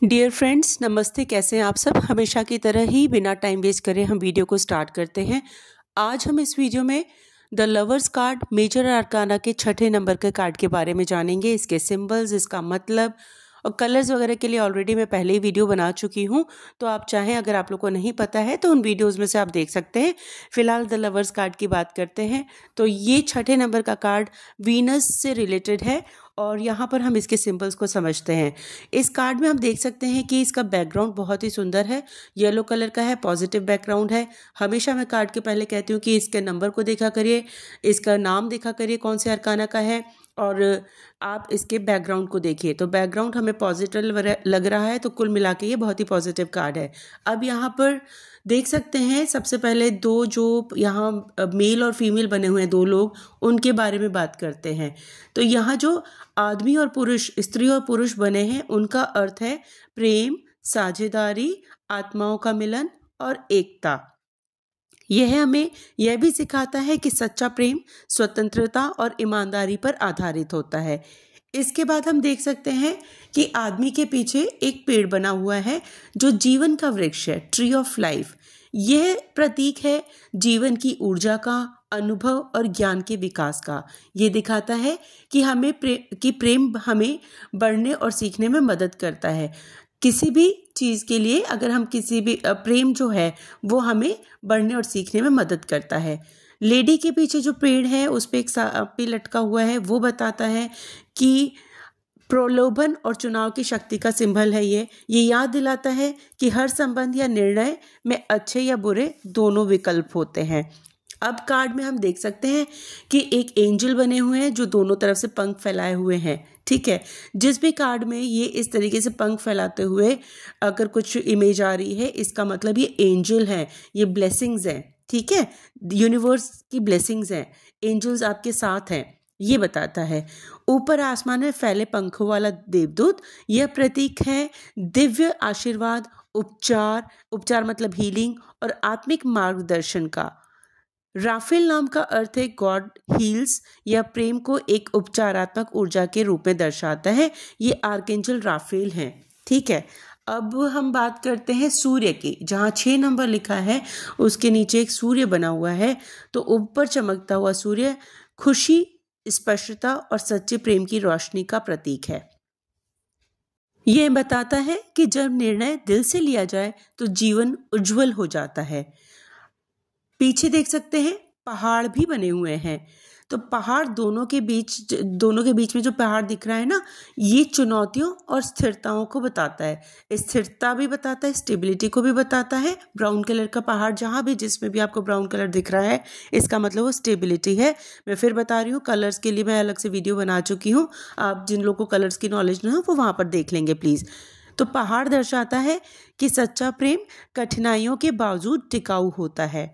Dear friends, नमस्ते। कैसे हैं आप सब। हमेशा की तरह ही बिना टाइम वेस्ट करे हम वीडियो को स्टार्ट करते हैं। आज हम इस वीडियो में the lovers card major arcana के छठे नंबर के कार्ड के बारे में जानेंगे। इसके सिंबल्स, इसका मतलब और कलर्स वगैरह के लिए ऑलरेडी मैं पहले ही वीडियो बना चुकी हूँ, तो आप चाहें, अगर आप लोग को नहीं पता है तो उन वीडियोज़ में से आप देख सकते हैं। फिलहाल द लवर्स कार्ड की बात करते हैं। तो ये छठे नंबर का कार्ड वीनस से रिलेटेड है और यहाँ पर हम इसके सिंबल्स को समझते हैं। इस कार्ड में हम देख सकते हैं कि इसका बैकग्राउंड बहुत ही सुंदर है, येलो कलर का है, पॉजिटिव बैकग्राउंड है। हमेशा मैं कार्ड के पहले कहती हूँ कि इसके नंबर को देखा करिए, इसका नाम देखा करिए कौन से अरकाना का है, और आप इसके बैकग्राउंड को देखिए। तो बैकग्राउंड हमें पॉजिटिव लग रहा है, तो कुल मिला के ये बहुत ही पॉजिटिव कार्ड है। अब यहाँ पर देख सकते हैं, सबसे पहले दो जो यहाँ मेल और फीमेल बने हुए हैं, दो लोग, उनके बारे में बात करते हैं। तो यहाँ जो आदमी और पुरुष, स्त्री और पुरुष बने हैं, उनका अर्थ है प्रेम, साझेदारी, आत्माओं का मिलन और एकता। यह हमें यह भी सिखाता है कि सच्चा प्रेम स्वतंत्रता और ईमानदारी पर आधारित होता है। इसके बाद हम देख सकते हैं कि आदमी के पीछे एक पेड़ बना हुआ है जो जीवन का वृक्ष है, ट्री ऑफ लाइफ। यह प्रतीक है जीवन की ऊर्जा का, अनुभव और ज्ञान के विकास का। ये दिखाता है कि प्रेम हमें बढ़ने और सीखने में मदद करता है। किसी भी चीज़ के लिए अगर हम किसी भी प्रेम जो है वो हमें बढ़ने और सीखने में मदद करता है। लेडी के पीछे जो पेड़ है उस पे एक सांप लटका हुआ है, वो बताता है कि प्रलोभन और चुनाव की शक्ति का सिंबल है। ये याद दिलाता है कि हर संबंध या निर्णय में अच्छे या बुरे दोनों विकल्प होते हैं। अब कार्ड में हम देख सकते हैं कि एक एंजल बने हुए हैं जो दोनों तरफ से पंख फैलाए हुए हैं। ठीक है, जिस भी कार्ड में ये इस तरीके से पंख फैलाते हुए अगर कुछ इमेज आ रही है, इसका मतलब ये एंजल है, ये ब्लेसिंग्स हैं। ठीक है, यूनिवर्स की ब्लेसिंग्स हैं, एंजल्स आपके साथ हैं, ये बताता है। ऊपर आसमान में फैले पंखों वाला देवदूत, यह प्रतीक है दिव्य आशीर्वाद, उपचार मतलब हीलिंग और आत्मिक मार्गदर्शन का। राफेल नाम का अर्थ है गॉड हील्स, या प्रेम को एक उपचारात्मक ऊर्जा के रूप में दर्शाता है। ये आर्कएंजल राफेल हैं। ठीक है, अब हम बात करते हैं सूर्य की। जहाँ 6 नंबर लिखा है उसके नीचे एक सूर्य बना हुआ है। तो ऊपर चमकता हुआ सूर्य खुशी, स्पष्टता और सच्चे प्रेम की रोशनी का प्रतीक है। यह बताता है कि जब निर्णय दिल से लिया जाए तो जीवन उज्जवल हो जाता है। पीछे देख सकते हैं पहाड़ भी बने हुए हैं। तो पहाड़ दोनों के बीच में जो पहाड़ दिख रहा है ना, ये चुनौतियों और स्थिरताओं को बताता है। स्थिरता भी बताता है, स्टेबिलिटी को भी बताता है। ब्राउन कलर का पहाड़ जहाँ भी, जिसमें भी आपको ब्राउन कलर दिख रहा है, इसका मतलब वो स्टेबिलिटी है। मैं फिर बता रही हूँ, कलर्स के लिए मैं अलग से वीडियो बना चुकी हूँ। आप जिन लोगों को कलर्स की नॉलेज ना हो वो वहाँ पर देख लेंगे प्लीज़। तो पहाड़ दर्शाता है कि सच्चा प्रेम कठिनाइयों के बावजूद टिकाऊ होता है।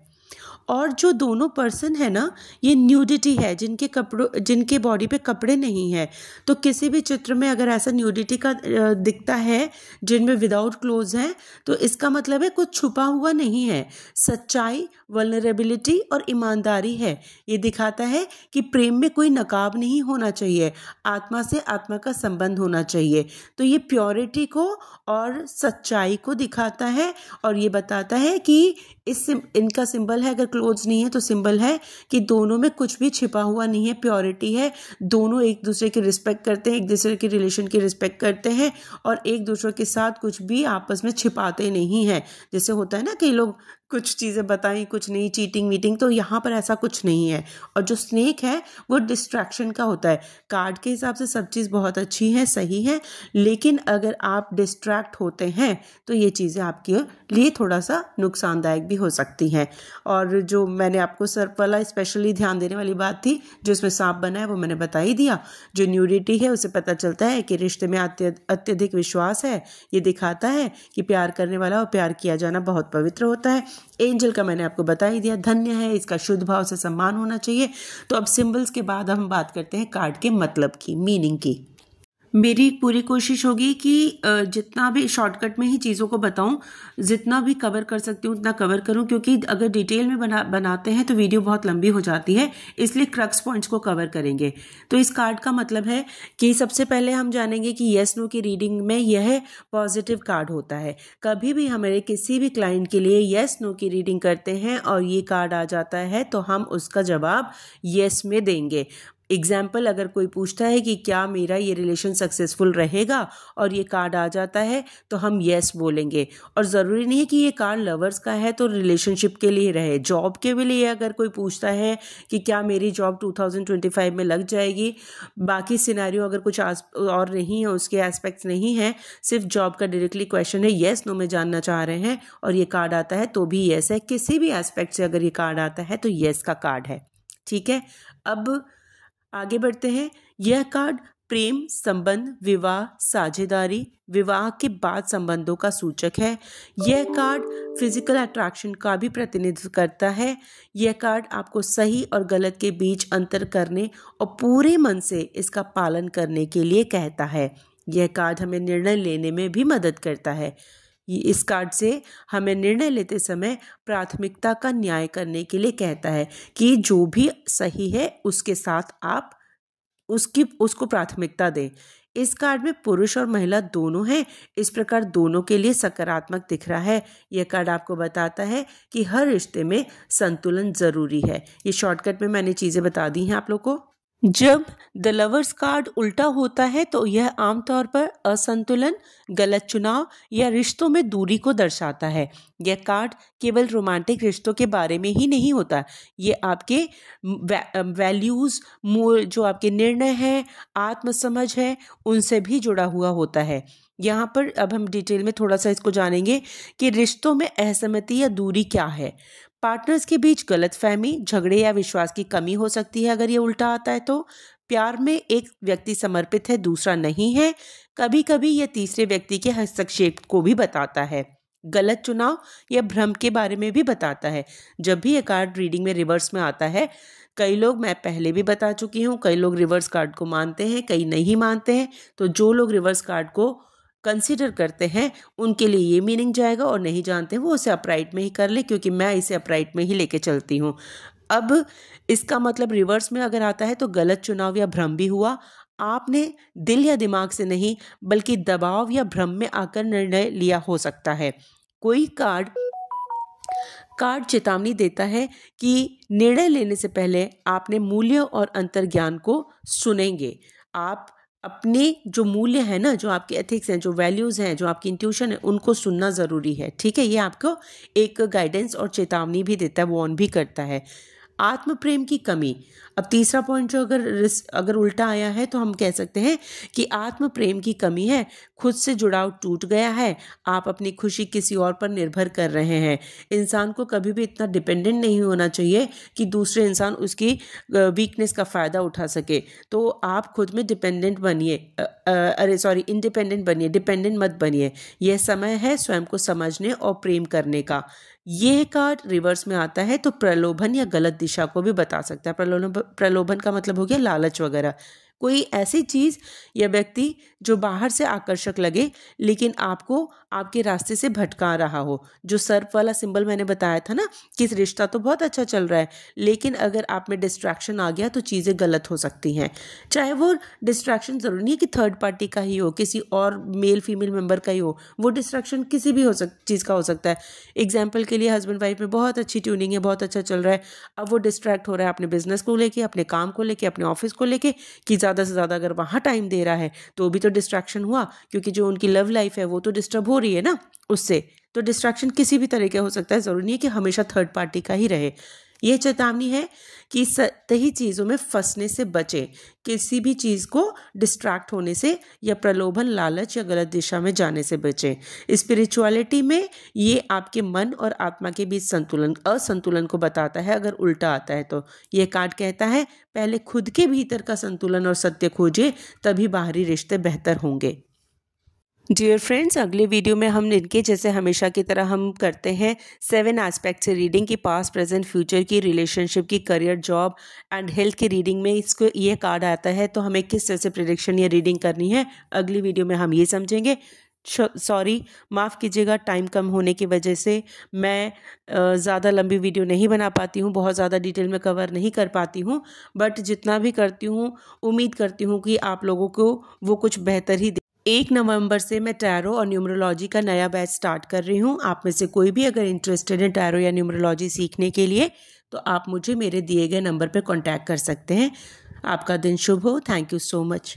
और जो दोनों पर्सन है ना, ये न्यूडिटी है, जिनके बॉडी पे कपड़े नहीं है। तो किसी भी चित्र में अगर ऐसा न्यूडिटी का दिखता है जिनमें विदाउट क्लोथ हैं, तो इसका मतलब है कुछ छुपा हुआ नहीं है। सच्चाई, वल्नरेबिलिटी और ईमानदारी है। ये दिखाता है कि प्रेम में कोई नकाब नहीं होना चाहिए, आत्मा से आत्मा का संबंध होना चाहिए। तो ये प्योरिटी को और सच्चाई को दिखाता है और ये बताता है कि इनका सिंबल है, अगर क्लोथ्स नहीं है तो सिंबल है कि दोनों में कुछ भी छिपा हुआ नहीं है, प्योरिटी है। दोनों एक दूसरे की रिस्पेक्ट करते हैं, एक दूसरे के रिलेशन की रिस्पेक्ट करते हैं और एक दूसरे के साथ कुछ भी आपस में छिपाते नहीं हैं। जैसे होता है ना कि लोग कुछ चीज़ें बताएं, कुछ नहीं, चीटिंग वीटिंग, तो यहाँ पर ऐसा कुछ नहीं है। और जो स्नेक है वो डिस्ट्रैक्शन का होता है। कार्ड के हिसाब से सब चीज़ बहुत अच्छी है, सही है, लेकिन अगर आप डिस्ट्रैक्ट होते हैं तो ये चीज़ें आपके लिए थोड़ा सा नुकसानदायक भी हो सकती हैं। और जो मैंने आपको सर्प वाला स्पेशली ध्यान देने वाली बात थी, जो इसमें सांप बना है, वो मैंने बता ही दिया। जो न्यूडिटी है उससे पता चलता है कि रिश्ते में अत्यधिक विश्वास है। ये दिखाता है कि प्यार करने वाला और प्यार किया जाना बहुत पवित्र होता है। एंजल का मैंने आपको बता ही दिया, धन्य है, इसका शुद्ध भाव से सम्मान होना चाहिए। तो अब सिंबल्स के बाद हम बात करते हैं कार्ड के मतलब की, मीनिंग की। मेरी पूरी कोशिश होगी कि जितना भी शॉर्टकट में ही चीज़ों को बताऊं, जितना भी कवर कर सकती हूँ उतना कवर करूं, क्योंकि अगर डिटेल में बनाते हैं तो वीडियो बहुत लंबी हो जाती है, इसलिए क्रक्स पॉइंट्स को कवर करेंगे। तो इस कार्ड का मतलब है कि सबसे पहले हम जानेंगे कि येस नो की रीडिंग में यह पॉजिटिव कार्ड होता है। कभी भी हमारे किसी भी क्लाइंट के लिए येस नो की रीडिंग करते हैं और ये कार्ड आ जाता है तो हम उसका जवाब येस में देंगे। एग्जाम्पल, अगर कोई पूछता है कि क्या मेरा ये रिलेशन सक्सेसफुल रहेगा और ये कार्ड आ जाता है तो हम येस बोलेंगे। और ज़रूरी नहीं है कि ये कार्ड लवर्स का है तो रिलेशनशिप के लिए रहे, जॉब के भी लिए अगर कोई पूछता है कि क्या मेरी जॉब 2025 में लग जाएगी, बाकी सिनेरियो अगर कुछ और नहीं है, उसके एस्पेक्ट्स नहीं है, सिर्फ जॉब का डायरेक्टली क्वेश्चन है, येस नो में जानना चाह रहे हैं और ये कार्ड आता है तो भी येस है। किसी भी एस्पेक्ट से अगर ये कार्ड आता है तो येस का कार्ड है। ठीक है, अब आगे बढ़ते हैं। यह कार्ड प्रेम संबंध, विवाह, साझेदारी, विवाह के बाद संबंधों का सूचक है। यह कार्ड फिजिकल अट्रैक्शन का भी प्रतिनिधित्व करता है। यह कार्ड आपको सही और गलत के बीच अंतर करने और पूरे मन से इसका पालन करने के लिए कहता है। यह कार्ड हमें निर्णय लेने में भी मदद करता है। इस कार्ड से हमें निर्णय लेते समय प्राथमिकता का न्याय करने के लिए कहता है कि जो भी सही है उसके साथ आप उसको प्राथमिकता दें। इस कार्ड में पुरुष और महिला दोनों हैं, इस प्रकार दोनों के लिए सकारात्मक दिख रहा है। यह कार्ड आपको बताता है कि हर रिश्ते में संतुलन जरूरी है। ये शॉर्टकट में मैंने चीजें बता दी हैं आप लोग को। जब द लवर्स कार्ड उल्टा होता है तो यह आमतौर पर असंतुलन, गलत चुनाव या रिश्तों में दूरी को दर्शाता है। यह कार्ड केवल रोमांटिक रिश्तों के बारे में ही नहीं होता, ये आपके वैल्यूज, जो आपके निर्णय हैं, आत्मसमझ है, उनसे भी जुड़ा हुआ होता है। यहाँ पर अब हम डिटेल में थोड़ा सा इसको जानेंगे कि रिश्तों में असहमति या दूरी क्या है। पार्टनर्स के बीच गलतफहमी, झगड़े या विश्वास की कमी हो सकती है अगर ये उल्टा आता है तो। प्यार में एक व्यक्ति समर्पित है, दूसरा नहीं है। कभी कभी यह तीसरे व्यक्ति के हस्तक्षेप को भी बताता है। गलत चुनाव या भ्रम के बारे में भी बताता है। जब भी ये कार्ड रीडिंग में रिवर्स में आता है, कई लोग, मैं पहले भी बता चुकी हूँ, कई लोग रिवर्स कार्ड को मानते हैं, कई नहीं मानते हैं। तो जो लोग रिवर्स कार्ड को कंसीडर करते हैं उनके लिए ये मीनिंग जाएगा, और नहीं जानते हैं वो उसे अपराइट में ही कर ले, क्योंकि मैं इसे अपराइट में ही लेके चलती हूँ। अब इसका मतलब रिवर्स में अगर आता है तो गलत चुनाव या भ्रम भी हुआ। आपने दिल या दिमाग से नहीं बल्कि दबाव या भ्रम में आकर निर्णय लिया हो सकता है। कोई कार्ड चेतावनी देता है कि निर्णय लेने से पहले आपने मूल्य और अंतर्ज्ञान को सुनेंगे। आप अपने जो मूल्य है ना, जो आपके एथिक्स हैं, जो वैल्यूज़ हैं, जो आपकी इंट्यूशन है, उनको सुनना ज़रूरी है। ठीक है, ये आपको एक गाइडेंस और चेतावनी भी देता है, वार्न भी करता है। आत्म प्रेम की कमी। अब तीसरा पॉइंट जो अगर उल्टा आया है तो हम कह सकते हैं कि आत्म प्रेम की कमी है, खुद से जुड़ाव टूट गया है, आप अपनी खुशी किसी और पर निर्भर कर रहे हैं। इंसान को कभी भी इतना डिपेंडेंट नहीं होना चाहिए कि दूसरे इंसान उसकी वीकनेस का फ़ायदा उठा सके। तो आप खुद में डिपेंडेंट बनिए, इंडिपेंडेंट बनिए, डिपेंडेंट मत बनिए। यह समय है स्वयं को समझने और प्रेम करने का। यह कार्ड रिवर्स में आता है तो प्रलोभन या गलत दिशा को भी बता सकता है। प्रलोभन का मतलब हो गया लालच वगैरह, कोई ऐसी चीज़ या व्यक्ति जो बाहर से आकर्षक लगे लेकिन आपको आपके रास्ते से भटका रहा हो। जो सर्प वाला सिंबल मैंने बताया था ना, कि रिश्ता तो बहुत अच्छा चल रहा है लेकिन अगर आप में डिस्ट्रैक्शन आ गया तो चीज़ें गलत हो सकती हैं। चाहे वो डिस्ट्रैक्शन ज़रूरी नहीं है कि थर्ड पार्टी का ही हो, किसी और मेल फीमेल मेंबर का ही हो, वो डिस्ट्रैक्शन किसी भी चीज़ का हो सकता है। एग्जाम्पल के लिए हस्बैंड वाइफ में बहुत अच्छी ट्यूनिंग है, बहुत अच्छा चल रहा है, अब वो डिस्ट्रैक्ट हो रहा है अपने बिजनेस को लेके, अपने काम को लेके, अपने ऑफिस को लेके, कि ज़्यादा से ज़्यादा अगर वहाँ टाइम दे रहा है तो भी तो डिस्ट्रैक्शन हुआ, क्योंकि जो उनकी लव लाइफ है वो तो डिस्टर्ब हो रही है ना उससे। तो डिस्ट्रैक्शन किसी भी तरह का हो सकता है, ज़रूरी नहीं है कि हमेशा थर्ड पार्टी का ही रहे। यह चेतावनी है कि सही चीज़ों में फंसने से बचें, किसी भी चीज़ को डिस्ट्रैक्ट होने से या प्रलोभन, लालच या गलत दिशा में जाने से बचें। स्पिरिचुअलिटी में ये आपके मन और आत्मा के बीच असंतुलन को बताता है अगर उल्टा आता है तो। ये कार्ड कहता है पहले खुद के भीतर का संतुलन और सत्य खोजें, तभी बाहरी रिश्ते बेहतर होंगे। डियर फ्रेंड्स, अगले वीडियो में हम इनके जैसे हमेशा की तरह हम करते हैं 7 एस्पेक्ट से रीडिंग की, पास्ट प्रेजेंट फ्यूचर की, रिलेशनशिप की, करियर जॉब एंड हेल्थ की रीडिंग में इसको ये कार्ड आता है तो हमें किस तरह से प्रेडिक्शन या रीडिंग करनी है अगली वीडियो में हम ये समझेंगे। सॉरी, माफ़ कीजिएगा, टाइम कम होने की वजह से मैं ज़्यादा लंबी वीडियो नहीं बना पाती हूँ, बहुत ज़्यादा डिटेल में कवर नहीं कर पाती हूँ, बट जितना भी करती हूँ उम्मीद करती हूँ कि आप लोगों को वो कुछ बेहतर ही 1 नवंबर से मैं टैरो और न्यूमरोलॉजी का नया बैच स्टार्ट कर रही हूँ। आप में से कोई भी अगर इंटरेस्टेड है टैरो या न्यूमरोलॉजी सीखने के लिए तो आप मुझे मेरे दिए गए नंबर पर कॉन्टैक्ट कर सकते हैं। आपका दिन शुभ हो। Thank you so much.